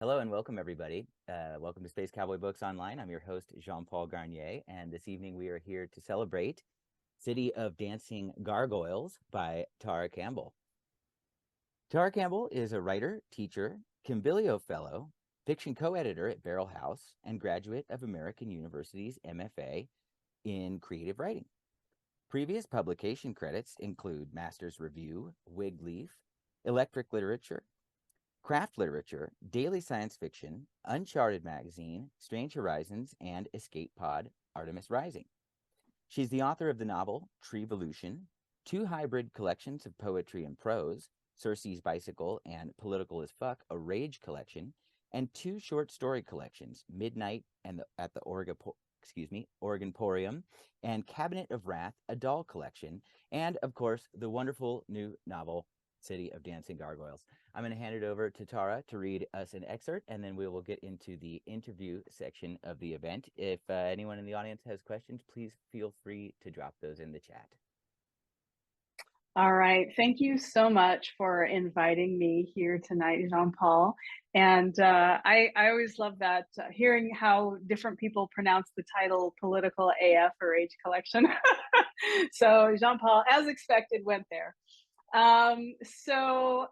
Hello and welcome, everybody. Welcome to Space Cowboy Books Online. I'm your host, Jean-Paul Garnier, and this evening we are here to celebrate City of Dancing Gargoyles by Tara Campbell. Tara Campbell is a writer, teacher, Campbell Fellow, fiction co-editor at Barrel House, and graduate of American University's MFA in Creative Writing. Previous publication credits include Master's Review, Wig Leaf, Electric Literature, Craft Literature, Daily Science Fiction, Uncharted Magazine, Strange Horizons, and Escape Pod, Artemis Rising. She's the author of the novel Treevolution, two hybrid collections of poetry and prose, Circe's Bicycle and Political as Fuck, a Rage collection, and two short story collections, Midnight and at the Oregonporium, and Cabinet of Wrath, a doll collection, and, of course, the wonderful new novel, City of Dancing Gargoyles. I'm going to hand it over to Tara to read us an excerpt, and then we will get into the interview section of the event. If anyone in the audience has questions, please feel free to drop those in the chat. All right. Thank you so much for inviting me here tonight, Jean-Paul. And I always love that, hearing how different people pronounce the title Political AF or Age Collection. So Jean-Paul, as expected, went there. So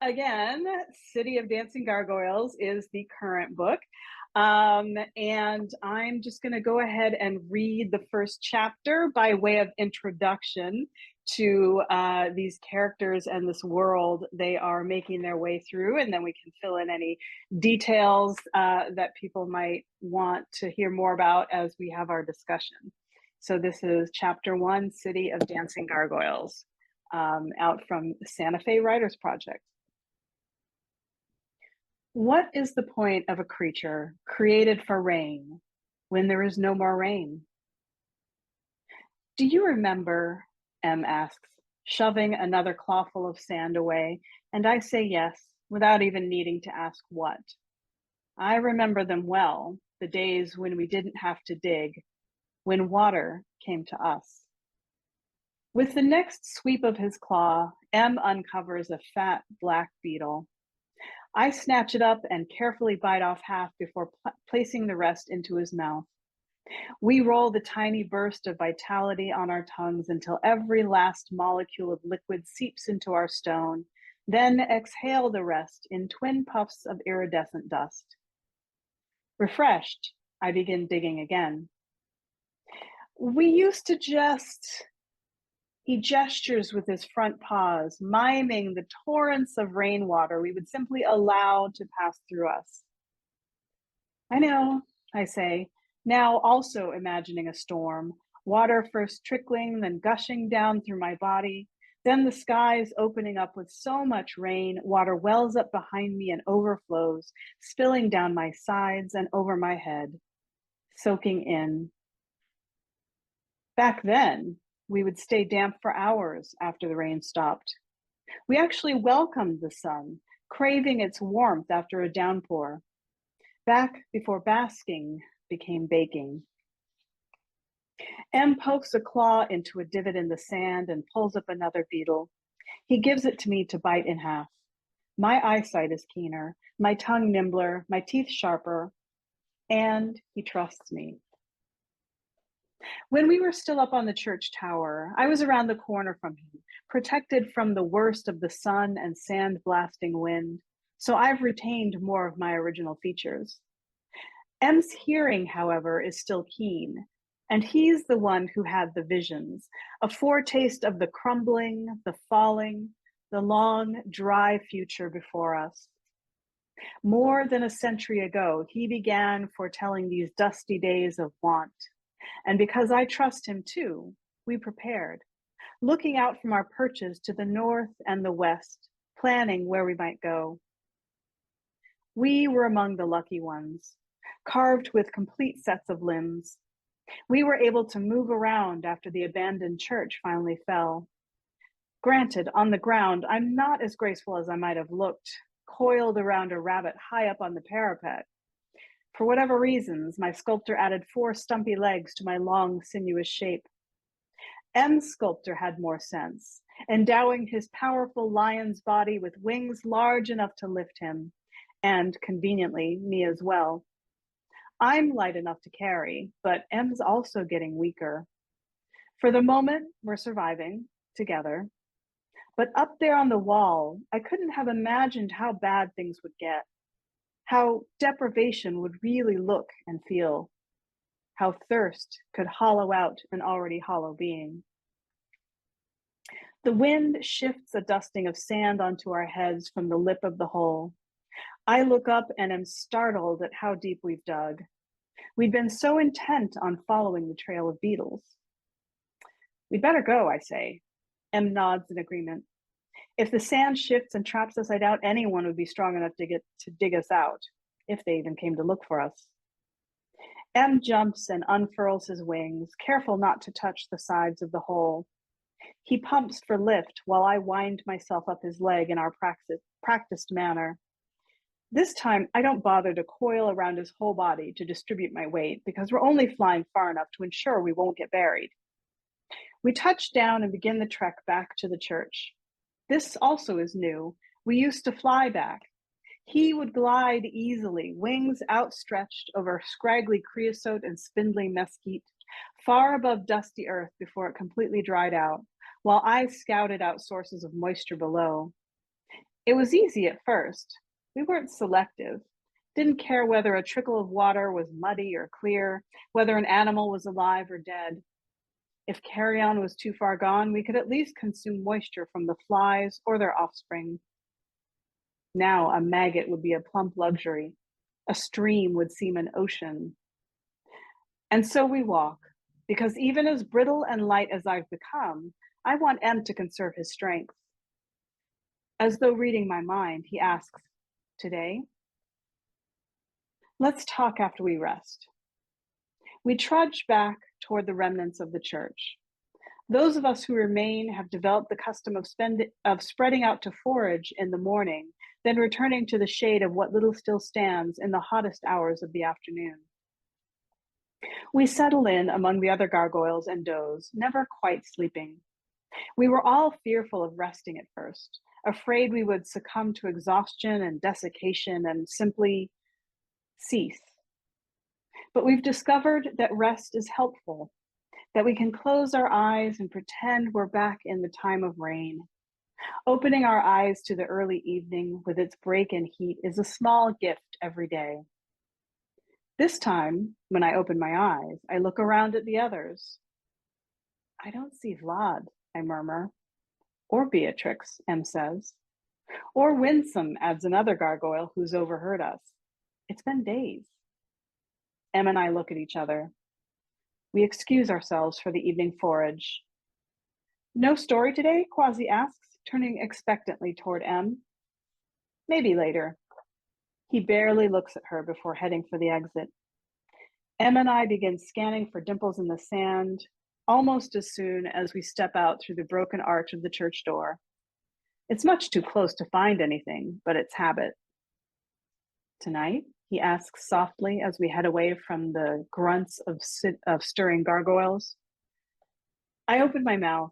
again, City of Dancing Gargoyles is the current book. And I'm just going to go ahead and read the first chapter by way of introduction to these characters and this world they are making their way through, and then we can fill in any details that people might want to hear more about as we have our discussion. So this is chapter 1, City of Dancing Gargoyles, out from Santa Fe Writers Project. What is the point of a creature created for rain when there is no more rain? Do you remember, M asks, shoving another clawful of sand away, and I say yes, without even needing to ask what. I remember them well, the days when we didn't have to dig, when water came to us. With the next sweep of his claw, M uncovers a fat black beetle. I snatch it up and carefully bite off half before placing the rest into his mouth. We roll the tiny burst of vitality on our tongues until every last molecule of liquid seeps into our stone, then exhale the rest in twin puffs of iridescent dust. Refreshed, I begin digging again. We used to just... He gestures with his front paws, miming the torrents of rainwater we would simply allow to pass through us. I know, I say, now also imagining a storm, water first trickling, then gushing down through my body, then the skies opening up with so much rain, water wells up behind me and overflows, spilling down my sides and over my head, soaking in. Back then, we would stay damp for hours after the rain stopped. We actually welcomed the sun, craving its warmth after a downpour, back before basking became baking. M pokes a claw into a divot in the sand and pulls up another beetle. He gives it to me to bite in half. My eyesight is keener, my tongue nimbler, my teeth sharper, and he trusts me. When we were still up on the church tower, I was around the corner from him, protected from the worst of the sun and sand blasting wind, so I've retained more of my original features. M's hearing, however, is still keen, and he's the one who had the visions, a foretaste of the crumbling, the falling, the long, dry future before us. More than a century ago, he began foretelling these dusty days of want. And because I trust him too, we prepared, looking out from our perches to the north and the west, planning where we might go. We were among the lucky ones, carved with complete sets of limbs. We were able to move around after the abandoned church finally fell. Granted, on the ground, I'm not as graceful as I might have looked, coiled around a rabbit high up on the parapet. For whatever reasons, my sculptor added 4 stumpy legs to my long, sinuous shape. M's sculptor had more sense, endowing his powerful lion's body with wings large enough to lift him, and conveniently, me as well. I'm light enough to carry, but M's also getting weaker. For the moment, we're surviving together. But up there on the wall, I couldn't have imagined how bad things would get, how deprivation would really look and feel, how thirst could hollow out an already hollow being. The wind shifts a dusting of sand onto our heads from the lip of the hole. I look up and am startled at how deep we've dug. We'd been so intent on following the trail of beetles. We'd better go, I say. M nods in agreement. If the sand shifts and traps us, I doubt anyone would be strong enough to dig us out, if they even came to look for us. M jumps and unfurls his wings, careful not to touch the sides of the hole. He pumps for lift while I wind myself up his leg in our practiced manner. This time, I don't bother to coil around his whole body to distribute my weight because we're only flying far enough to ensure we won't get buried. We touch down and begin the trek back to the church. This also is new. We used to fly back. He would glide easily, wings outstretched over scraggly creosote and spindly mesquite, far above dusty earth before it completely dried out, while I scouted out sources of moisture below. It was easy at first. We weren't selective, didn't care whether a trickle of water was muddy or clear, whether an animal was alive or dead. If carrion was too far gone, we could at least consume moisture from the flies or their offspring. Now a maggot would be a plump luxury. A stream would seem an ocean. And so we walk, because even as brittle and light as I've become, I want M to conserve his strength. As though reading my mind, he asks, "Today?" Let's talk after we rest. We trudge back toward the remnants of the church. Those of us who remain have developed the custom of spreading out to forage in the morning, then returning to the shade of what little still stands in the hottest hours of the afternoon. We settle in among the other gargoyles and does, never quite sleeping. We were all fearful of resting at first, afraid we would succumb to exhaustion and desiccation and simply cease. But we've discovered that rest is helpful, that we can close our eyes and pretend we're back in the time of rain. Opening our eyes to the early evening with its break in heat is a small gift every day. This time, when I open my eyes, I look around at the others. I don't see Vlad, I murmur. Or Beatrix, M says. Or Winsome, adds another gargoyle who's overheard us. It's been days. M and I look at each other. We excuse ourselves for the evening forage. No story today? Quasi asks, turning expectantly toward M. Maybe later. He barely looks at her before heading for the exit. M and I begin scanning for dimples in the sand almost as soon as we step out through the broken arch of the church door. It's much too close to find anything, but it's habit. Tonight? He asks softly as we head away from the grunts of stirring gargoyles. I open my mouth,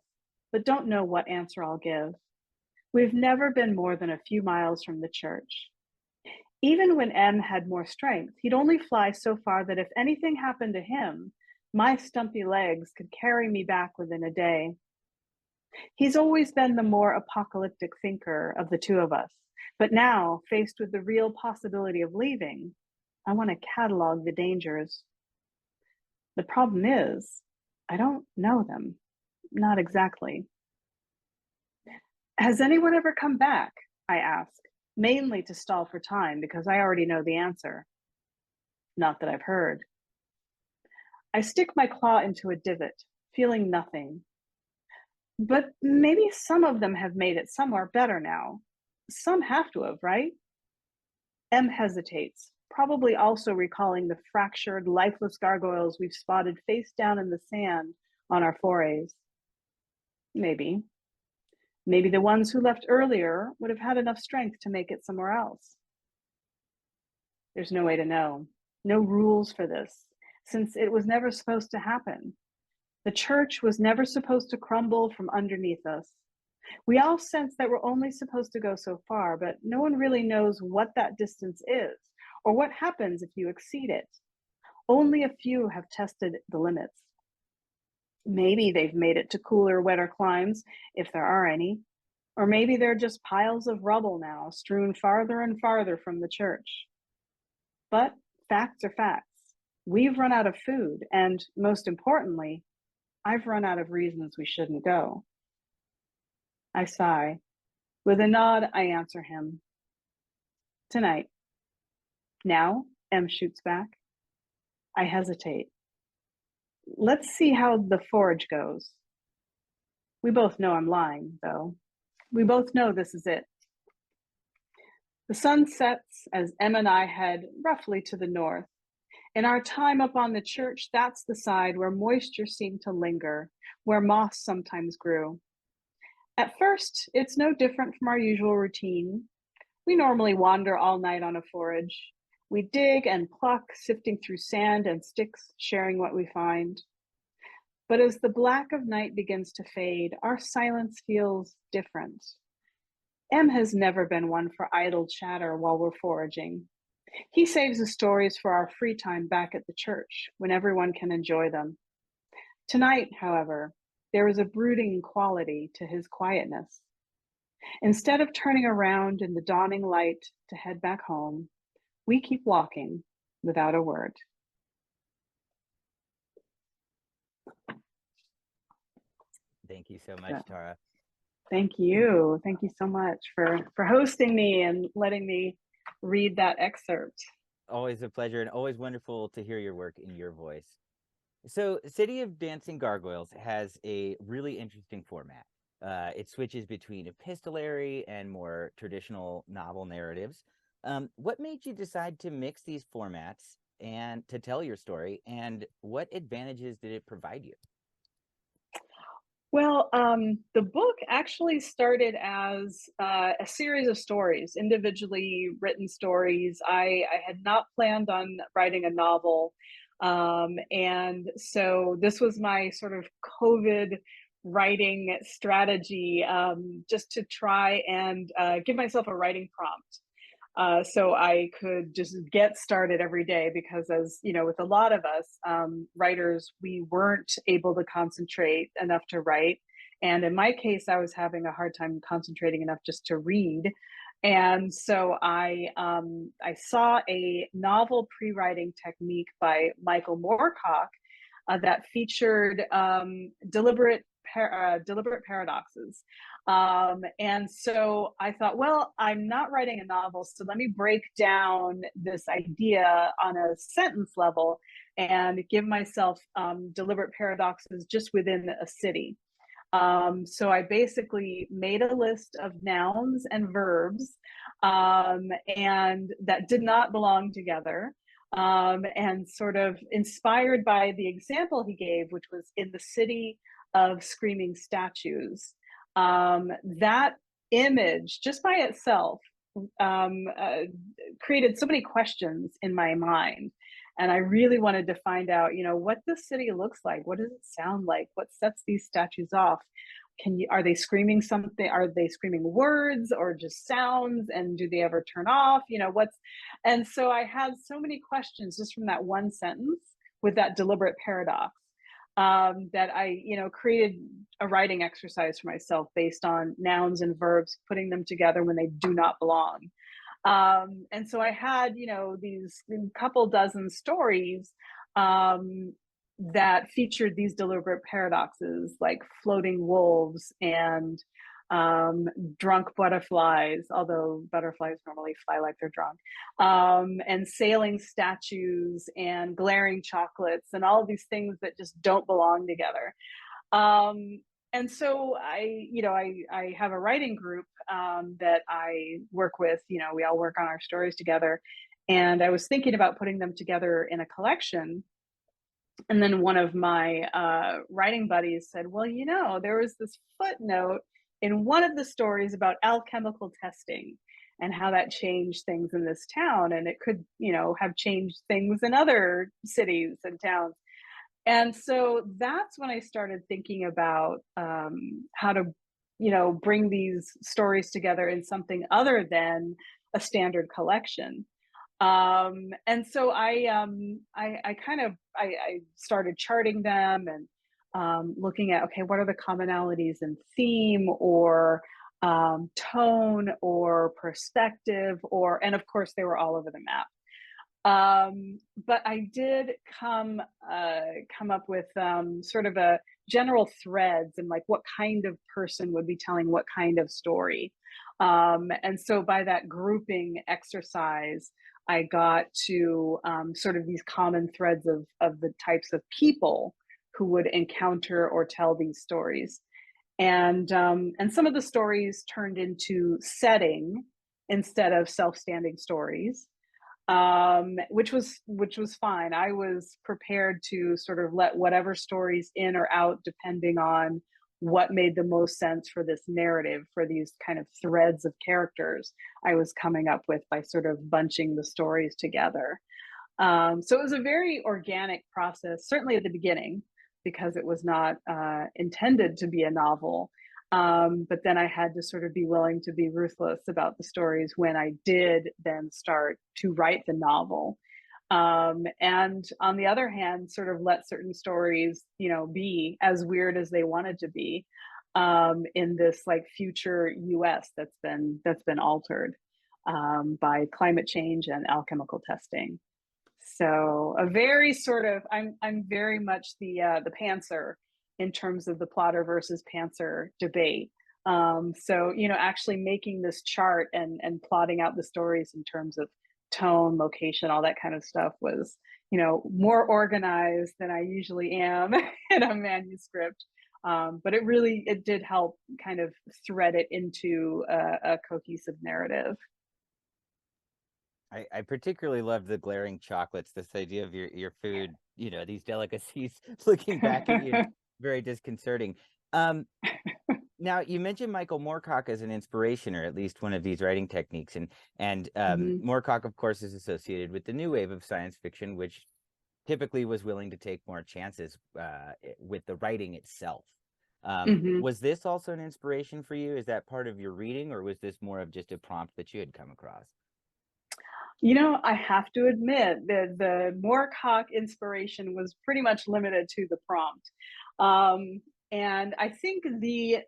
but don't know what answer I'll give. We've never been more than a few miles from the church. Even when M had more strength, he'd only fly so far that if anything happened to him, my stumpy legs could carry me back within a day. He's always been the more apocalyptic thinker of the two of us, but now, faced with the real possibility of leaving, I want to catalog the dangers. The problem is, I don't know them. Not exactly. Has anyone ever come back? I ask, mainly to stall for time because I already know the answer. Not that I've heard. I stick my claw into a divot, feeling nothing. But maybe some of them have made it somewhere better now. Some have to have, right? M hesitates, probably also recalling the fractured, lifeless gargoyles we've spotted face down in the sand on our forays. Maybe. Maybe the ones who left earlier would have had enough strength to make it somewhere else. There's no way to know. No rules for this, since it was never supposed to happen. The church was never supposed to crumble from underneath us. We all sense that we're only supposed to go so far, but no one really knows what that distance is or what happens if you exceed it. Only a few have tested the limits. Maybe they've made it to cooler, wetter climes, if there are any, or maybe they're just piles of rubble now, strewn farther and farther from the church. But facts are facts. We've run out of food, and most importantly, I've run out of reasons we shouldn't go. I sigh. With a nod, I answer him. Tonight. Now, M shoots back. I hesitate. Let's see how the forage goes. We both know I'm lying, though. We both know this is it. The sun sets as Em and I head roughly to the north. In our time up on the church, that's the side where moisture seemed to linger, where moss sometimes grew. At first, it's no different from our usual routine. We normally wander all night on a forage. We dig and pluck, sifting through sand and sticks, sharing what we find. But as the black of night begins to fade, our silence feels different. M has never been one for idle chatter while we're foraging. He saves the stories for our free time back at the church, when everyone can enjoy them. Tonight, however, there is a brooding quality to his quietness. Instead of turning around in the dawning light to head back home, we keep walking without a word. Thank you so much, Tara. Thank you. Thank you so much for hosting me and letting me read that excerpt. Always a pleasure and always wonderful to hear your work in your voice. So, City of Dancing Gargoyles has a really interesting format. It switches between epistolary and more traditional novel narratives. What made you decide to mix these formats and to tell your story, and what advantages did it provide you? Well, the book actually started as a series of stories, individually written stories. I had not planned on writing a novel. And so this was my sort of COVID writing strategy, just to try and give myself a writing prompt. So I could just get started every day because, as you know, with a lot of us writers, we weren't able to concentrate enough to write. And in my case, I was having a hard time concentrating enough just to read. And so I saw a novel pre-writing technique by Michael Moorcock that featured deliberate paradoxes. And so I thought, well, I'm not writing a novel, so let me break down this idea on a sentence level and give myself deliberate paradoxes just within a city. So I basically made a list of nouns and verbs, and that did not belong together. And sort of inspired by the example he gave, which was in the city of screaming statues. That image, just by itself, created so many questions in my mind. And I really wanted to find out, you know, what the city looks like. What does it sound like? What sets these statues off? Are they screaming something? Are they screaming words or just sounds? And do they ever turn off? You know, and so I had so many questions just from that one sentence with that deliberate paradox, that I, you know, created a writing exercise for myself based on nouns and verbs, putting them together when they do not belong. And so I had, you know, these couple dozen stories that featured these deliberate paradoxes, like floating wolves and drunk butterflies, although butterflies normally fly like they're drunk, and sailing statues and glaring chocolates and all of these things that just don't belong together. And so I have a writing group that I work with. You know, we all work on our stories together. And I was thinking about putting them together in a collection. And then one of my writing buddies said, well, you know, there was this footnote in one of the stories about alchemical testing and how that changed things in this town. And it could, you know, have changed things in other cities and towns. And so that's when I started thinking about how to bring these stories together in something other than a standard collection. And so I kind of I started charting them and looking at, okay, what are the commonalities in theme or tone or perspective, and of course they were all over the map. But I did come up with sort of a general threads and like what kind of person would be telling what kind of story. And so by that grouping exercise, I got to sort of these common threads of the types of people who would encounter or tell these stories. And some of the stories turned into setting instead of self-standing stories, which was fine. I was prepared to sort of let whatever stories in or out depending on what made the most sense for this narrative, for these kind of threads of characters I was coming up with by sort of bunching the stories together. So it was a very organic process, certainly at the beginning, because it was not intended to be a novel. But then I had to sort of be willing to be ruthless about the stories when I did then start to write the novel. And on the other hand, sort of let certain stories, be as weird as they wanted to be in this like future US that's been altered by climate change and alchemical testing. So a very sort of I'm very much the pantser in terms of the plotter versus pantser debate. So actually making this chart and plotting out the stories in terms of tone, location, all that kind of stuff was more organized than I usually am in a manuscript. But it did help kind of thread it into a cohesive narrative. I particularly love the glaring chocolates, this idea of your food, these delicacies looking back at you, very disconcerting. Um, Now you mentioned Michael Moorcock as an inspiration, or at least one of these writing techniques, and Mhm. Moorcock, of course, is associated with the new wave of science fiction, which typically was willing to take more chances with the writing itself. Mhm. Was this also an inspiration for you? Is that part of your reading, or was this more of just a prompt that you had come across? I have to admit that the Moorcock inspiration was pretty much limited to the prompt. Um, and I think the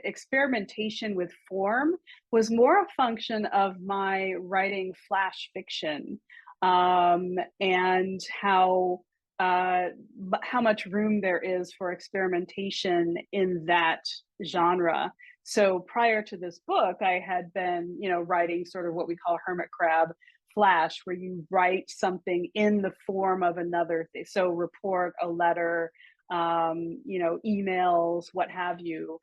experimentation with form was more a function of my writing flash fiction, and how much room there is for experimentation in that genre. So prior to this book, I had been, writing sort of what we call hermit crab flash, where you write something in the form of another thing. So report, a letter, emails, what have you,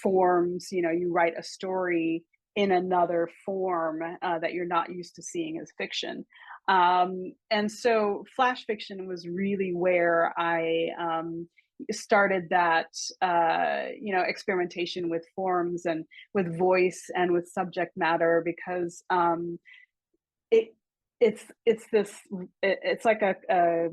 forms. You write a story in another form that you're not used to seeing as fiction. And so flash fiction was really where I started that experimentation with forms and with voice and with subject matter, because it it's like a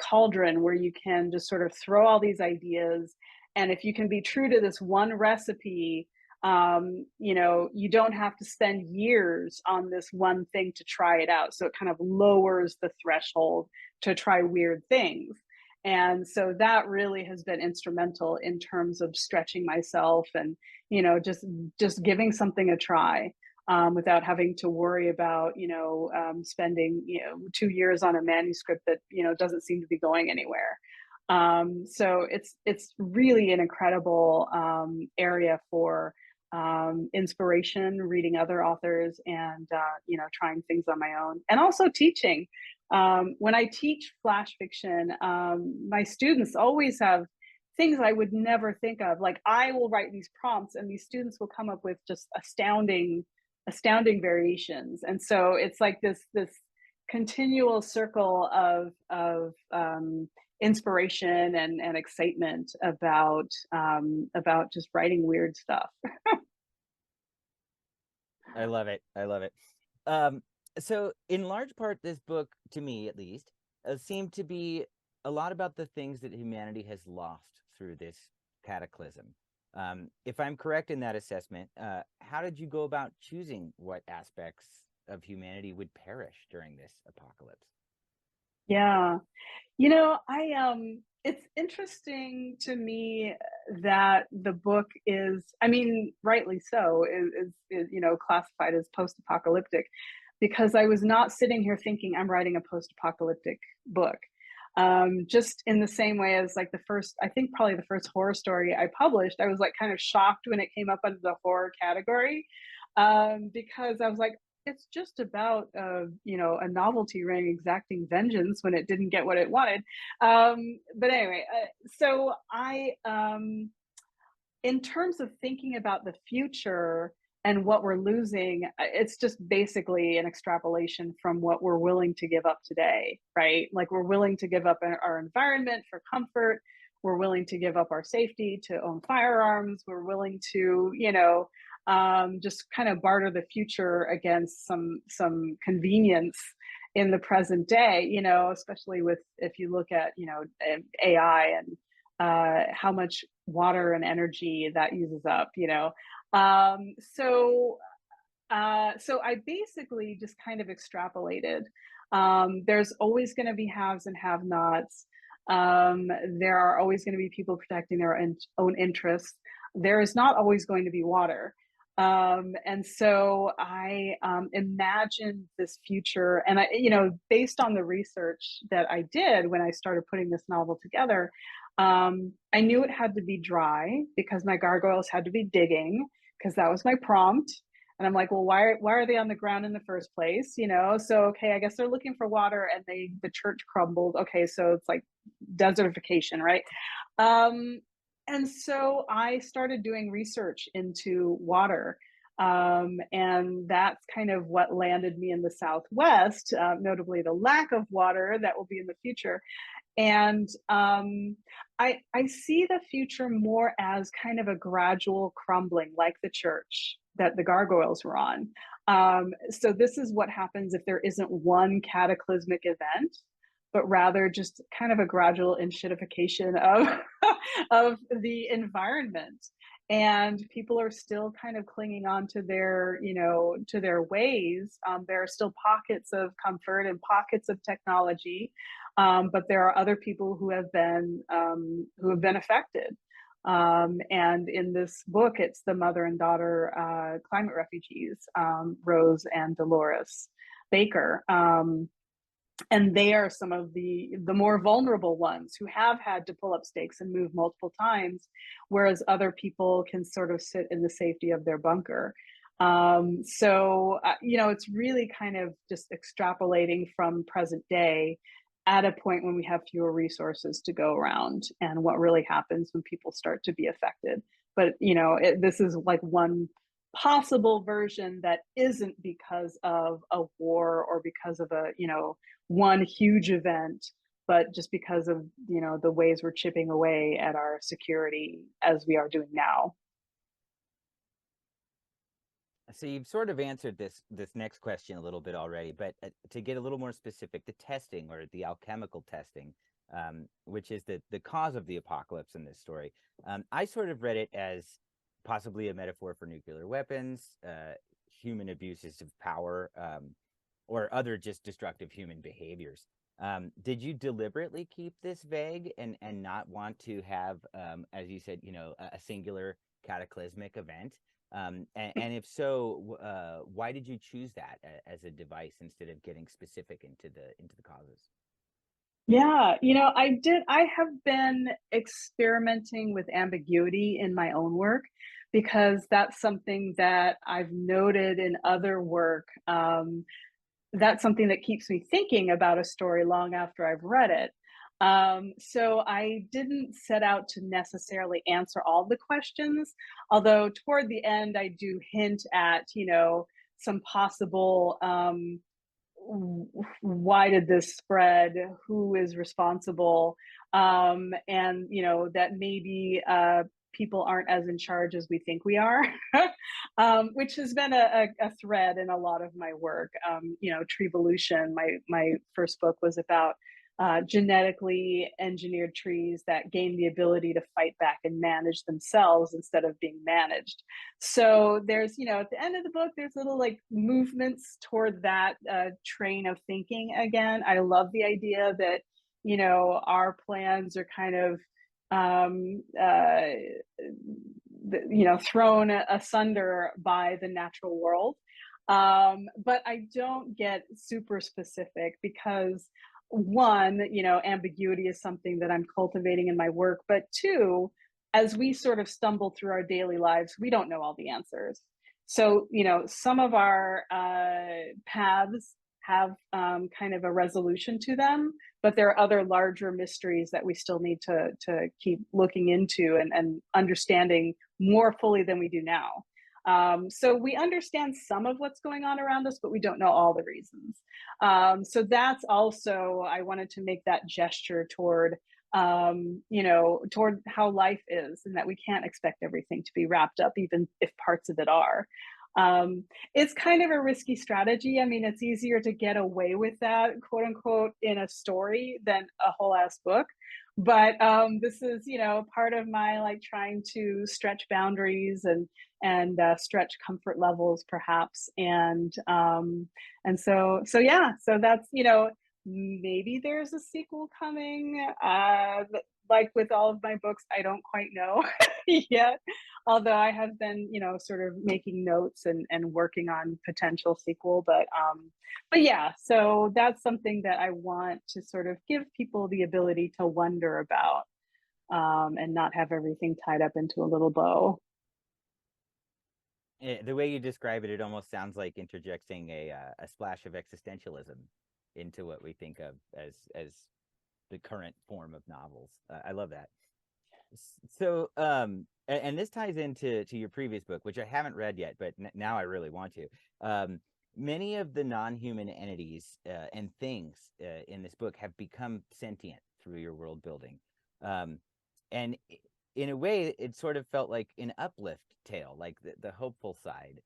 cauldron where you can just sort of throw all these ideas, and if you can be true to this one recipe, you don't have to spend years on this one thing to try it out, so it kind of lowers the threshold to try weird things. And so that really has been instrumental in terms of stretching myself and just giving something a try, without having to worry about spending 2 years on a manuscript that doesn't seem to be going anywhere. So it's really an incredible area for inspiration, reading other authors, and trying things on my own, and also teaching. When I teach flash fiction, my students always have things I would never think of. Like, I will write these prompts, and these students will come up with just astounding variations. And so it's like this continual circle of inspiration and excitement about just writing weird stuff. I love it. I love it. Um, so in large part, this book, to me at least, seemed to be a lot about the things that humanity has lost through this cataclysm. If I'm correct in that assessment, how did you go about choosing what aspects of humanity would perish during this apocalypse? Yeah. It's interesting to me that the book is, I mean, rightly so, is classified as post-apocalyptic because I was not sitting here thinking I'm writing a post-apocalyptic book. Just in the same way as like I think probably the first horror story I published, I was like kind of shocked when it came up under the horror category, because I was like, it's just about a novelty ring exacting vengeance when it didn't get what it wanted. But anyway, so I in terms of thinking about the future and what we're losing, it's just basically an extrapolation from what we're willing to give up today, right? Like we're willing to give up our environment for comfort. We're willing to give up our safety to own firearms. We're willing to, just kind of barter the future against some convenience in the present day, especially with if you look at, AI and how much water and energy that uses up, Um, so so I basically just kind of extrapolated. There's always going to be haves and have-nots. There are always going to be people protecting their own interests. There is not always going to be water. And so I imagined this future, and based on the research that I did when I started putting this novel together, I knew it had to be dry because my gargoyles had to be digging because that was my prompt. And I'm like, well, why are they on the ground in the first place? So okay, I guess they're looking for water, and the church crumbled. Okay, so it's like desertification, right? Um, and so I started doing research into water. And that's kind of what landed me in the Southwest, notably the lack of water that will be in the future. And I see the future more as kind of a gradual crumbling, like the church that the gargoyles were on. So this is what happens if there isn't one cataclysmic event, but rather just kind of a gradual enshittification of of the environment. And people are still kind of clinging on to their ways. There are still pockets of comfort and pockets of technology, but there are other people who have been affected. And in this book, it's the mother and daughter climate refugees, Rose and Dolores Baker. And they are some of the more vulnerable ones who have had to pull up stakes and move multiple times, whereas other people can sort of sit in the safety of their bunker. It's really kind of just extrapolating from present day at a point when we have fewer resources to go around, and what really happens when people start to be affected. But this is like one possible version that isn't because of a war or because of a one huge event, but just because of the ways we're chipping away at our security as we are doing now. So you've sort of answered this next question a little bit already, but to get a little more specific, the testing or the alchemical testing, which is the cause of the apocalypse in this story, I sort of read it as possibly a metaphor for nuclear weapons, human abuses of power, or other just destructive human behaviors. Did you deliberately keep this vague and not want to have, as you said, a singular cataclysmic event? And if so, why did you choose that as a device instead of getting specific into the causes? Yeah, I have been experimenting with ambiguity in my own work because that's something that I've noted in other work. That's something that keeps me thinking about a story long after I've read it. So I didn't set out to necessarily answer all the questions, although toward the end I do hint at, some possible why did this spread? Who is responsible? And that maybe people aren't as in charge as we think we are, which has been a thread in a lot of my work. Treevolution, my first book was about genetically engineered trees that gain the ability to fight back and manage themselves instead of being managed. So there's, at the end of the book, there's little like movements toward that train of thinking again. I love the idea that, our plans are kind of thrown asunder by the natural world. But I don't get super specific because one, ambiguity is something that I'm cultivating in my work. But two, as we sort of stumble through our daily lives, we don't know all the answers. So, some of our paths have kind of a resolution to them, but there are other larger mysteries that we still need to keep looking into and understanding more fully than we do now. So we understand some of what's going on around us, but we don't know all the reasons. So that's also, I wanted to make that gesture toward, toward how life is, and that we can't expect everything to be wrapped up, even if parts of it are. Um, it's kind of a risky strategy. I mean, it's easier to get away with that, quote unquote, in a story than a whole ass book. But this is, part of my like trying to stretch boundaries and stretch comfort levels, perhaps. And so yeah. So that's, maybe there's a sequel coming. Like with all of my books, I don't quite know yet. Although I have been, sort of making notes and working on potential sequel, but yeah, so that's something that I want to sort of give people the ability to wonder about, and not have everything tied up into a little bow. The way you describe it, it almost sounds like interjecting a splash of existentialism into what we think of as the current form of novels. I love that. So, and this ties into your previous book, which I haven't read yet, but now I really want to. Many of the non-human entities and things in this book have become sentient through your world building, and in a way, it sort of felt like an uplift tale, like the hopeful side.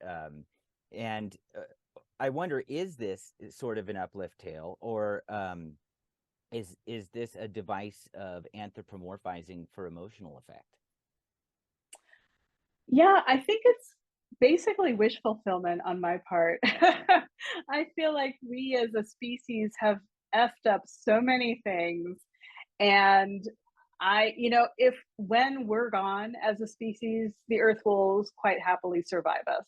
And I wonder, is this sort of an uplift tale, or is this a device of anthropomorphizing for emotional effect? Yeah, I think it's basically wish fulfillment on my part. I feel like we as a species have effed up so many things. And if when we're gone as a species, the earth will quite happily survive us,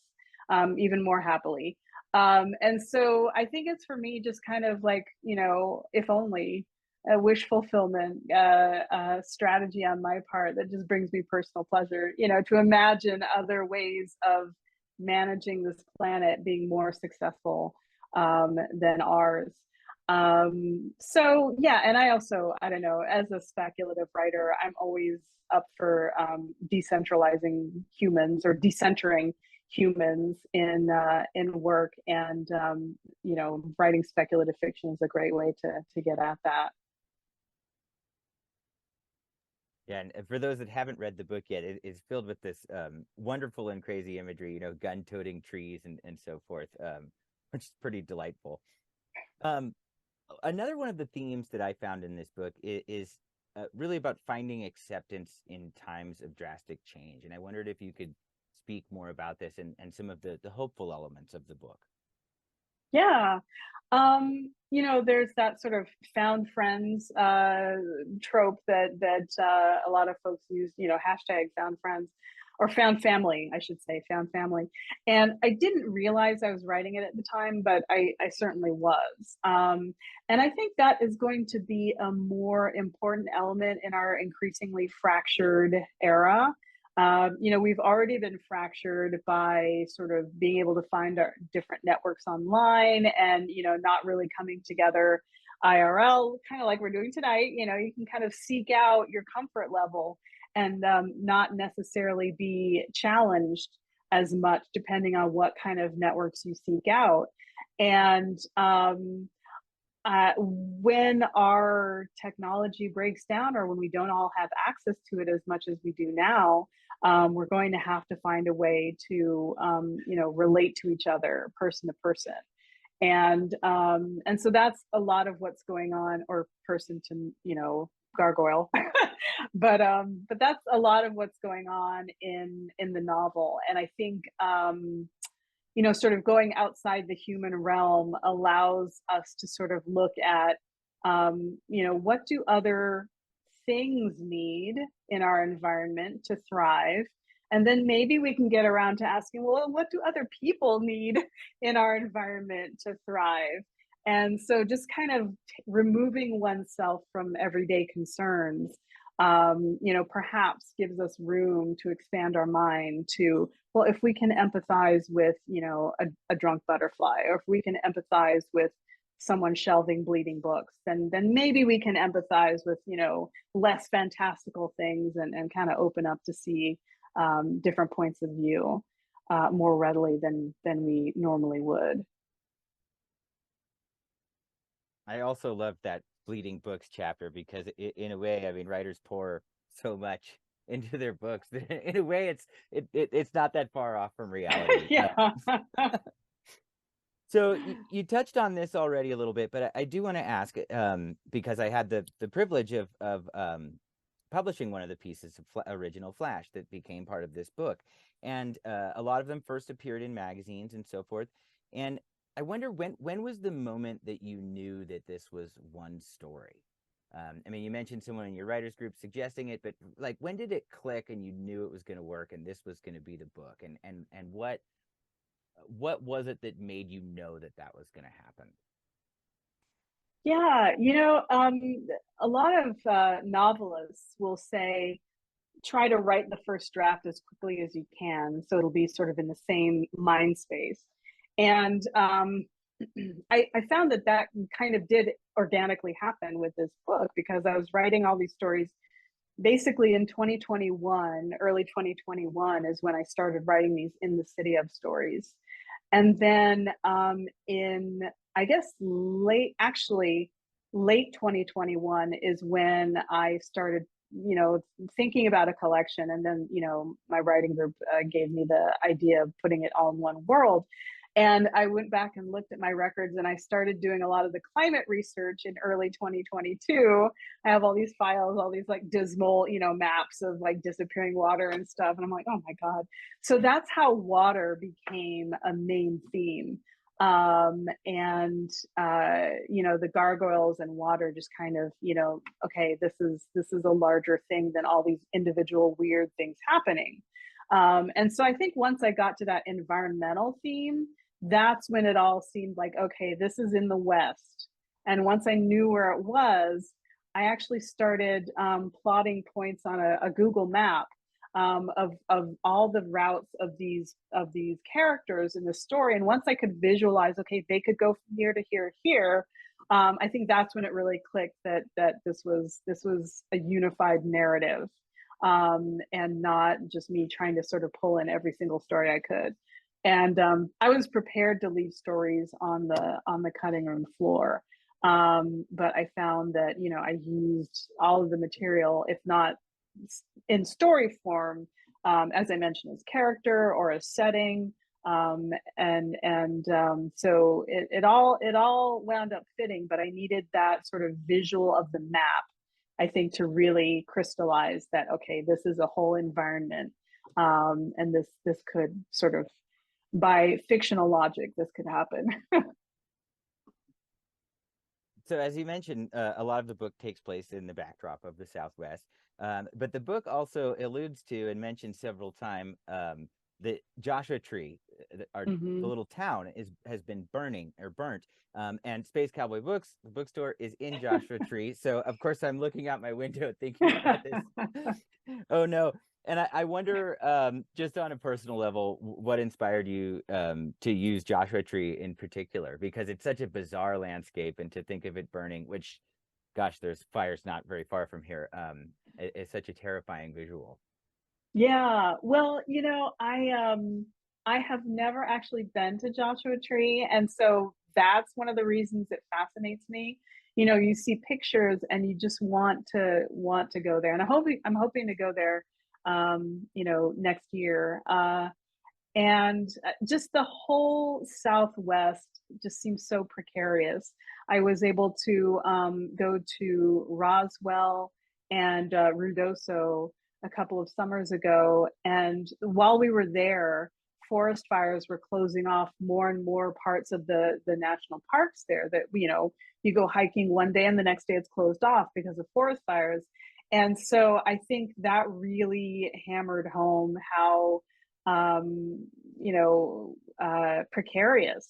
even more happily. And so I think it's for me just kind of like, if only a wish fulfillment strategy on my part that just brings me personal pleasure, to imagine other ways of managing this planet being more successful than ours. So yeah, and I don't know, as a speculative writer, I'm always up for decentralizing humans or decentering humans in work, and writing speculative fiction is a great way to get at that. Yeah, and for those that haven't read the book yet, it is filled with this wonderful and crazy imagery, gun-toting trees and so forth, which is pretty delightful. Um, Another one of the themes that I found in this book is really about finding acceptance in times of drastic change. And I wondered if you could speak more about this and some of the hopeful elements of the book. Yeah. There's that sort of found friends trope that a lot of folks use, hashtag found friends or found family, I should say, found family. And I didn't realize I was writing it at the time, but I certainly was. And I think that is going to be a more important element in our increasingly fractured era. We've already been fractured by sort of being able to find our different networks online and, not really coming together IRL, kind of like we're doing tonight. You can kind of seek out your comfort level and not necessarily be challenged as much depending on what kind of networks you seek out. And when our technology breaks down or when we don't all have access to it as much as we do now, we're going to have to find a way to, relate to each other person to person. And so that's a lot of what's going on, or person to, gargoyle. But that's a lot of what's going on in the novel. And I think sort of going outside the human realm allows us to sort of look at, what do other things need in our environment to thrive? And then maybe we can get around to asking, well, what do other people need in our environment to thrive? And so just kind of removing oneself from everyday concerns, perhaps gives us room to expand our mind to, well, if we can empathize with, a drunk butterfly, or if we can empathize with someone shelving bleeding books, then maybe we can empathize with, less fantastical things, and kind of open up to see different points of view more readily than we normally would. I also love that bleeding books chapter because in a way, I mean, writers pour so much into their books that in a way it's not that far off from reality. Yeah. So you touched on this already a little bit, but I do want to ask, because I had the privilege of publishing one of the pieces of original Flash that became part of this book, and a lot of them first appeared in magazines and so forth. And I wonder when was the moment that you knew that this was one story? I mean, you mentioned someone in your writers group suggesting it, but like, when did it click and you knew it was going to work and this was going to be the book? And what was it that made you know that that was going to happen? Yeah, a lot of novelists will say, try to write the first draft as quickly as you can, so it'll be sort of in the same mind space. And I found that kind of did organically happen with this book, because I was writing all these stories basically in 2021. Early 2021 is when I started writing these in the city of stories. And then in, I guess, late 2021 is when I started, thinking about a collection. And then, my writing group gave me the idea of putting it all in one world. And I went back and looked at my records, and I started doing a lot of the climate research in early 2022. I have all these files, all these like dismal, maps of like disappearing water and stuff. And I'm like, oh my God. So that's how water became a main theme. The gargoyles and water just kind of, okay, this is a larger thing than all these individual weird things happening. And so I think once I got to that environmental theme, that's when it all seemed like, okay, this is in the West. And once I knew where it was, I actually started plotting points on a Google map of all the routes of these characters in the story. And once I could visualize, okay, they could go from here to here to here. I think that's when it really clicked that this was a unified narrative, and not just me trying to sort of pull in every single story I could. And I was prepared to leave stories on the cutting room floor, but I found that I used all of the material, if not in story form, as I mentioned, as character or as setting, so it all wound up fitting. But I needed that sort of visual of the map, I think, to really crystallize that, okay, this is a whole environment, and this could sort of, by fictional logic, this could happen. So as you mentioned, a lot of the book takes place in the backdrop of the Southwest, but the book also alludes to and mentions several times the Joshua Tree, the little town has been burnt, and Space Cowboy Books, the bookstore, is in Joshua Tree. So of course I'm looking out my window thinking about this. Oh no. And I wonder, just on a personal level, what inspired you to use Joshua Tree in particular? Because it's such a bizarre landscape, and to think of it burning, which, gosh, there's fires not very far from here. It's such a terrifying visual. Yeah, well, I have never actually been to Joshua Tree, and so that's one of the reasons it fascinates me. You see pictures and you just want to go there, and I'm hoping to go there, next year. And just the whole Southwest, just seems so precarious. I was able to go to Roswell and Ruidoso a couple of summers ago, and while we were there, forest fires were closing off more and more parts of the national parks there. That you go hiking one day and the next day it's closed off because of forest fires. And so I think that really hammered home how precarious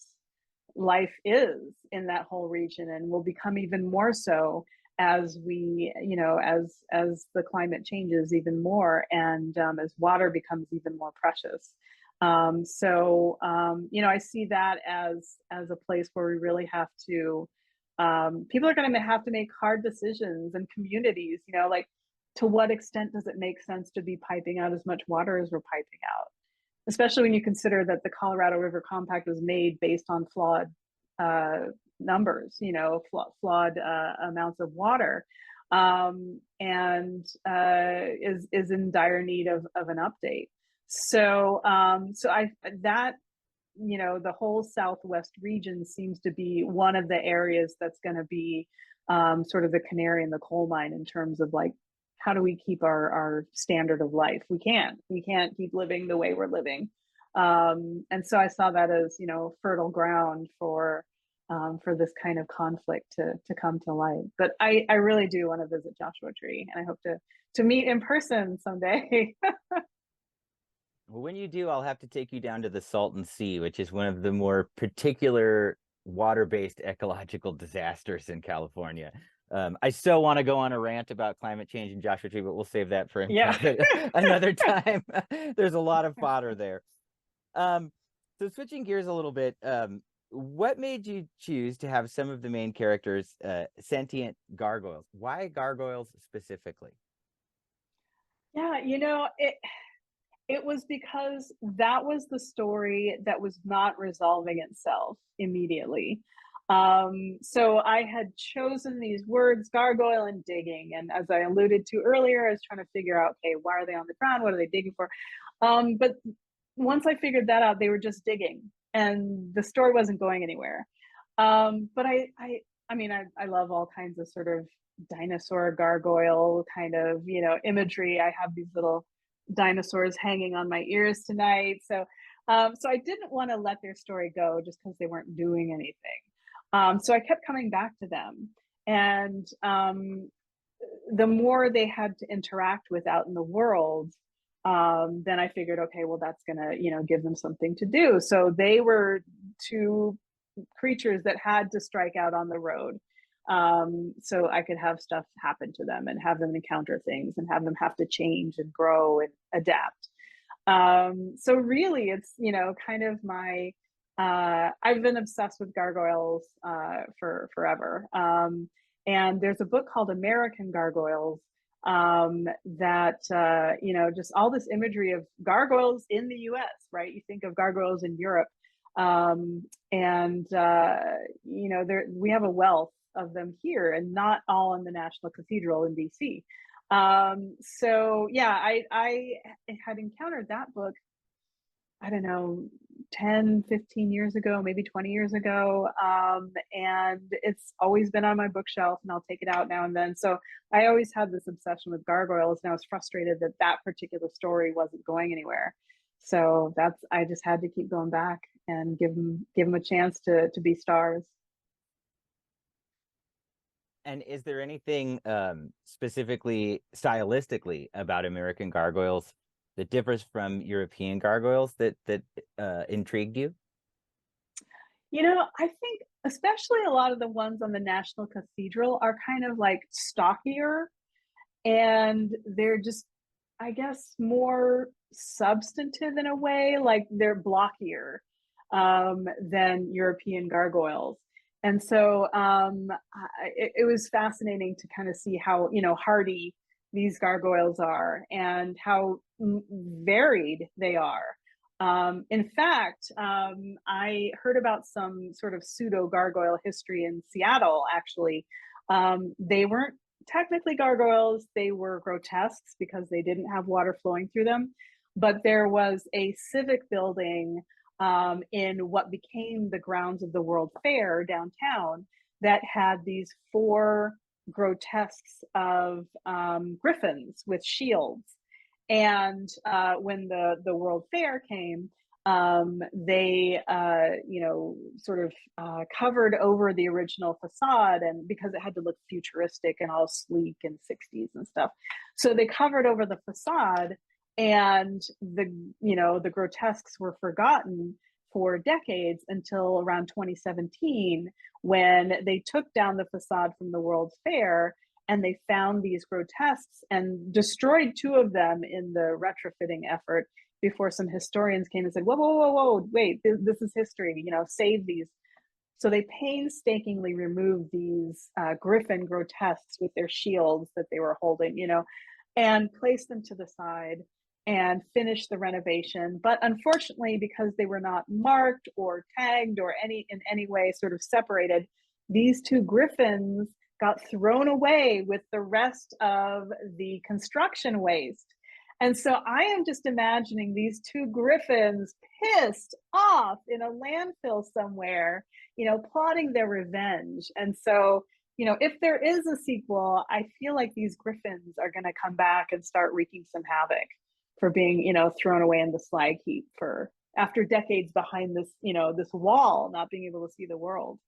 life is in that whole region, and will become even more so as as the climate changes even more, and as water becomes even more precious. I see that as a place where we really have to, people are going to have to make hard decisions, and communities, like, to what extent does it make sense to be piping out as much water as we're piping out? Especially when you consider that the Colorado River Compact was made based on flawed numbers, flawed amounts of water, and is in dire need of an update. So I that the whole Southwest region seems to be one of the areas that's going to be sort of the canary in the coal mine in terms of, like, how do we keep our standard of life? We can't keep living the way we're living. And so I saw that as, fertile ground for this kind of conflict to come to light. But I really do want to visit Joshua Tree, and I hope to meet in person someday. Well, when you do, I'll have to take you down to the Salton Sea, which is one of the more particular water-based ecological disasters in California. I still want to go on a rant about climate change in Joshua Tree, but we'll save that for another time. There's a lot of fodder there. So switching gears a little bit, what made you choose to have some of the main characters sentient gargoyles? Why gargoyles specifically? Yeah, it was because that was the story that was not resolving itself immediately. So I had chosen these words, gargoyle and digging. And as I alluded to earlier, I was trying to figure out, okay, why are they on the ground? What are they digging for? But once I figured that out, they were just digging, and the story wasn't going anywhere. But I love all kinds of sort of dinosaur gargoyle kind of, imagery. I have these little dinosaurs hanging on my ears tonight. So I didn't want to let their story go just because they weren't doing anything. So I kept coming back to them. And the more they had to interact with out in the world, then I figured, okay, well, that's going to, give them something to do. So they were two creatures that had to strike out on the road. So I could have stuff happen to them and have them encounter things and have them have to change and grow and adapt. So really it's, kind of I've been obsessed with gargoyles for forever. And there's a book called American Gargoyles that, just all this imagery of gargoyles in the US, right? You think of gargoyles in Europe. We have a wealth of them here, and not all in the National Cathedral in DC. I had encountered that book, I don't know, 10, 15 years ago, maybe 20 years ago. And it's always been on my bookshelf, and I'll take it out now and then. So I always had this obsession with gargoyles, and I was frustrated that that particular story wasn't going anywhere. So I just had to keep going back and give them a chance to be stars. And is there anything specifically stylistically about American gargoyles that differs from European gargoyles that intrigued you? I think especially a lot of the ones on the National Cathedral are kind of like stockier, and they're just, I guess, more substantive in a way, like they're blockier than European gargoyles. And so it was fascinating to kind of see how, hardy these gargoyles are, and how varied they are. In fact, I heard about some sort of pseudo gargoyle history in Seattle, actually. They weren't technically gargoyles, they were grotesques because they didn't have water flowing through them. But there was a civic building in what became the grounds of the World Fair downtown that had these four grotesques of griffins with shields. And when the World Fair came, they sort of covered over the original facade, and because it had to look futuristic and all sleek and 60s and stuff, so they covered over the facade, and the grotesques were forgotten for decades until around 2017, when they took down the facade from the World's Fair and they found these grotesques and destroyed two of them in the retrofitting effort, before some historians came and said, whoa, whoa, whoa, whoa, wait, this is history, save these. So they painstakingly removed these griffin grotesques with their shields that they were holding, and placed them to the side and finished the renovation. But unfortunately, because they were not marked or tagged or in any way sort of separated, these two griffins got thrown away with the rest of the construction waste. And so I am just imagining these two griffins pissed off in a landfill somewhere, plotting their revenge. And so, if there is a sequel, I feel like these griffins are going to come back and start wreaking some havoc for being, thrown away in the slag heap for after decades behind this, this wall, not being able to see the world,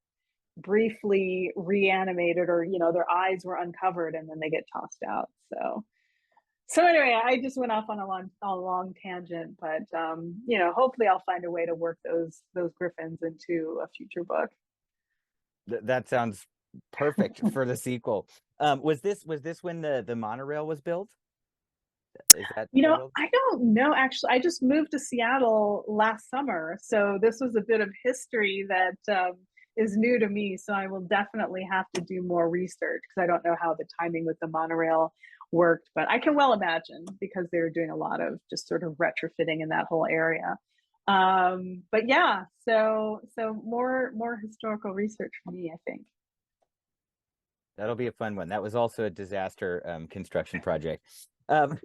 briefly reanimated, or, their eyes were uncovered and then they get tossed out. So anyway, I just went off on a long tangent, but hopefully I'll find a way to work those griffins into a future book. That sounds perfect for the sequel. Was this when the monorail was built? Is that I don't know, actually. I just moved to Seattle last summer, so this was a bit of history that is new to me. So I will definitely have to do more research, because I don't know how the timing with the monorail worked, but I can well imagine, because they were doing a lot of just sort of retrofitting in that whole area. But yeah, so more historical research for me, I think. That'll be a fun one. That was also a disaster construction project. But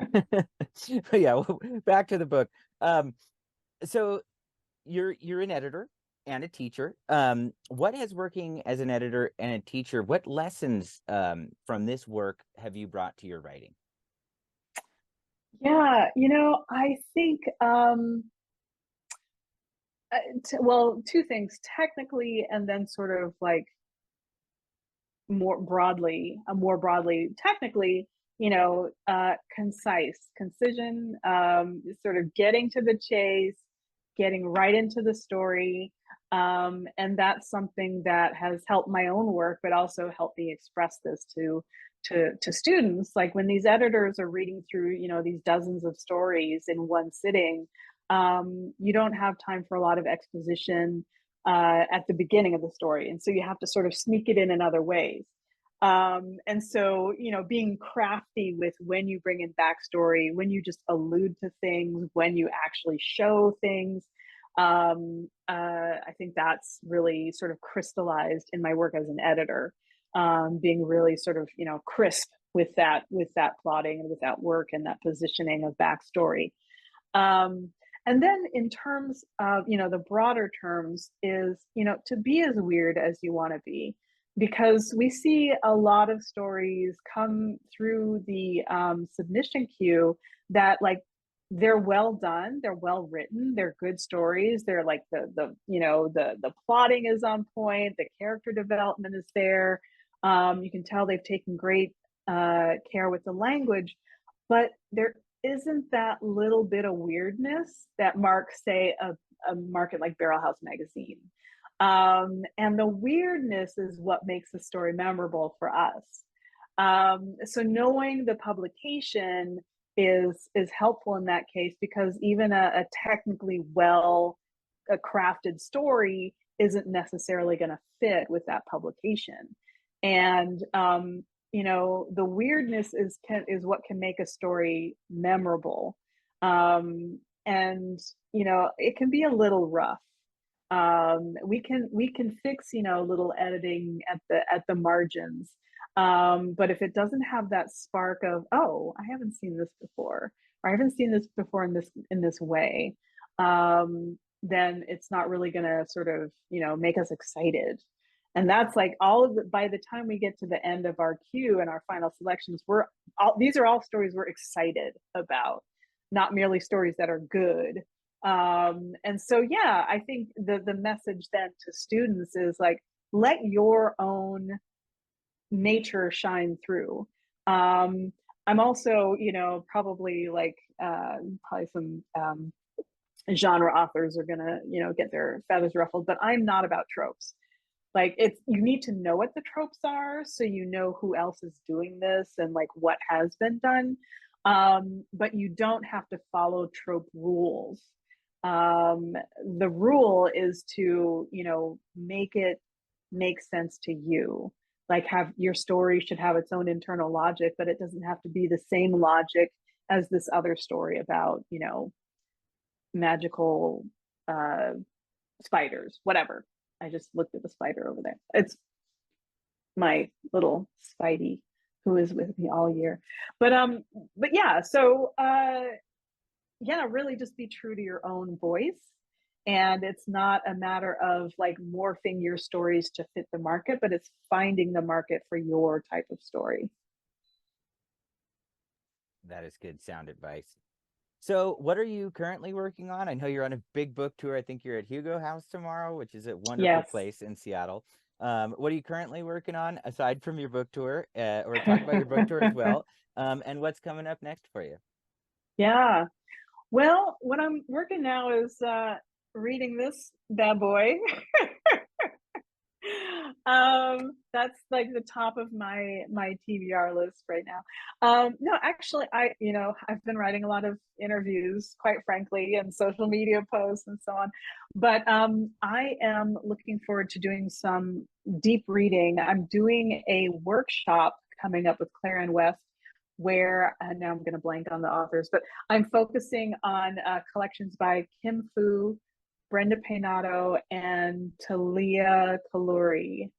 yeah, back to the book. So you're an editor and a teacher. What has working as an editor and a teacher, what lessons from this work have you brought to your writing? Yeah, I think well, two things, technically, and then sort of like more broadly. Technically, concise, concision, sort of getting to the chase, getting right into the story. And that's something that has helped my own work, but also helped me express this to students. Like when these editors are reading through, these dozens of stories in one sitting, you don't have time for a lot of exposition at the beginning of the story. And so you have to sort of sneak it in other ways. And so, being crafty with when you bring in backstory, when you just allude to things, when you actually show things. I think that's really sort of crystallized in my work as an editor, being really sort of, crisp with that plotting and with that work and that positioning of backstory. And then in terms of, the broader terms is, to be as weird as you want to be, because we see a lot of stories come through the submission queue that, like, they're well done, they're well written, they're good stories, they're like the plotting is on point, the character development is there, you can tell they've taken great care with the language, but there isn't that little bit of weirdness that marks, say, a market like Barrel House Magazine. And the weirdness is what makes the story memorable for us. So knowing the publication is helpful in that case, because even a technically well crafted story isn't necessarily going to fit with that publication. And the weirdness is what can make a story memorable. And it can be a little rough. We can fix little editing at the margins, but if it doesn't have that spark of, oh, I haven't seen this before, or I haven't seen this before in this way, then it's not really going to sort of, make us excited. And that's like all of the, by the time we get to the end of our queue and our final selections, these are all stories we're excited about, not merely stories that are good. And so, yeah, I think the message then to students is like, let your own nature shine through. I'm also, probably like probably some genre authors are gonna, get their feathers ruffled, but I'm not about tropes. Like you need to know what the tropes are so you know who else is doing this and like what has been done. But you don't have to follow trope rules. The rule is to, make it make sense to you. Like have your story should have its own internal logic, but it doesn't have to be the same logic as this other story about, magical uh spiders, whatever. I just looked at the spider over there. It's my little Spidey who is with me all year. But yeah, so yeah, really just be true to your own voice. And it's not a matter of like morphing your stories to fit the market, but it's finding the market for your type of story. That is good sound advice. So, what are you currently working on? I know you're on a big book tour. I think you're at Hugo House tomorrow, which is a wonderful Yes. place in Seattle. What are you currently working on aside from your book tour, or talk about your book tour as well? And what's coming up next for you? Yeah. Well, what I'm working now is reading this bad boy. That's like the top of my TBR list right now. No, actually, I've been writing a lot of interviews, quite frankly, and social media posts and so on. But I am looking forward to doing some deep reading. I'm doing a workshop coming up with Claire and West where, and now I'm going to blank on the authors, but I'm focusing on collections by Kim Fu, Brenda Peinato, and Talia Kaluri.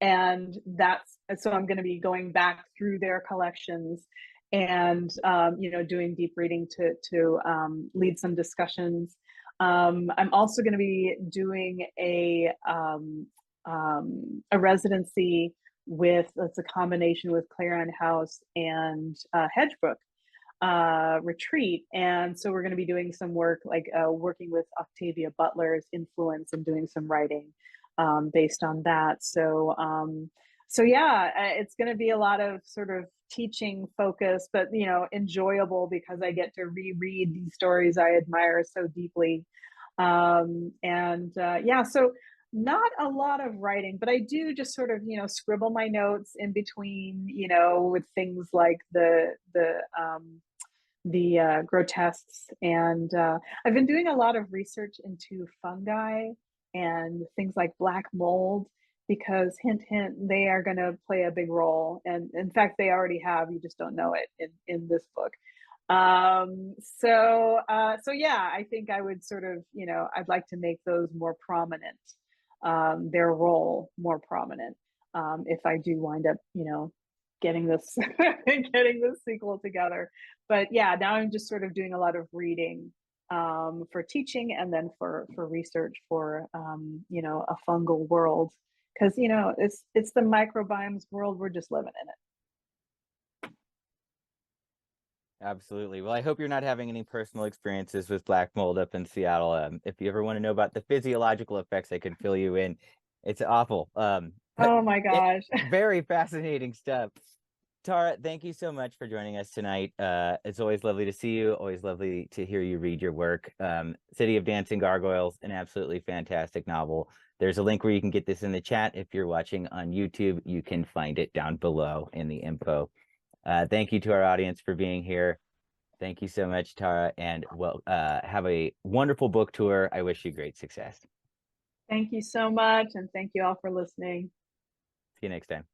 And that's so I'm going to be going back through their collections and doing deep reading to lead some discussions. I'm also going to be doing a residency with it's a combination with Clarion House and Hedgebrook retreat. And so we're going to be doing some work like working with Octavia Butler's influence and doing some writing based on that. So yeah, it's going to be a lot of sort of teaching focus, but enjoyable because I get to reread these stories I admire so deeply. Yeah, so not a lot of writing, but I do just sort of scribble my notes in between, with things like the grotesques, and I've been doing a lot of research into fungi and things like black mold because hint hint they are going to play a big role, and in fact they already have, you just don't know it in this book. So yeah, I think I would sort of I'd like to make those more prominent, their role more prominent, if I do wind up getting this getting this sequel together. But yeah, now I'm just sort of doing a lot of reading for teaching and then for research for a fungal world, because it's the microbiomes world, we're just living in it. Absolutely. Well, I hope you're not having any personal experiences with black mold up in Seattle. If you ever want to know about the physiological effects, I could fill you in. It's awful. But Oh my gosh. very fascinating stuff. Tara, thank you so much for joining us tonight. It's always lovely to see you. Always lovely to hear you read your work. City of Dancing Gargoyles, an absolutely fantastic novel. There's a link where you can get this in the chat. If you're watching on YouTube, you can find it down below in the info. Thank you to our audience for being here. Thank you so much, Tara, and have a wonderful book tour. I wish you great success. Thank you so much, and thank you all for listening. See you next time.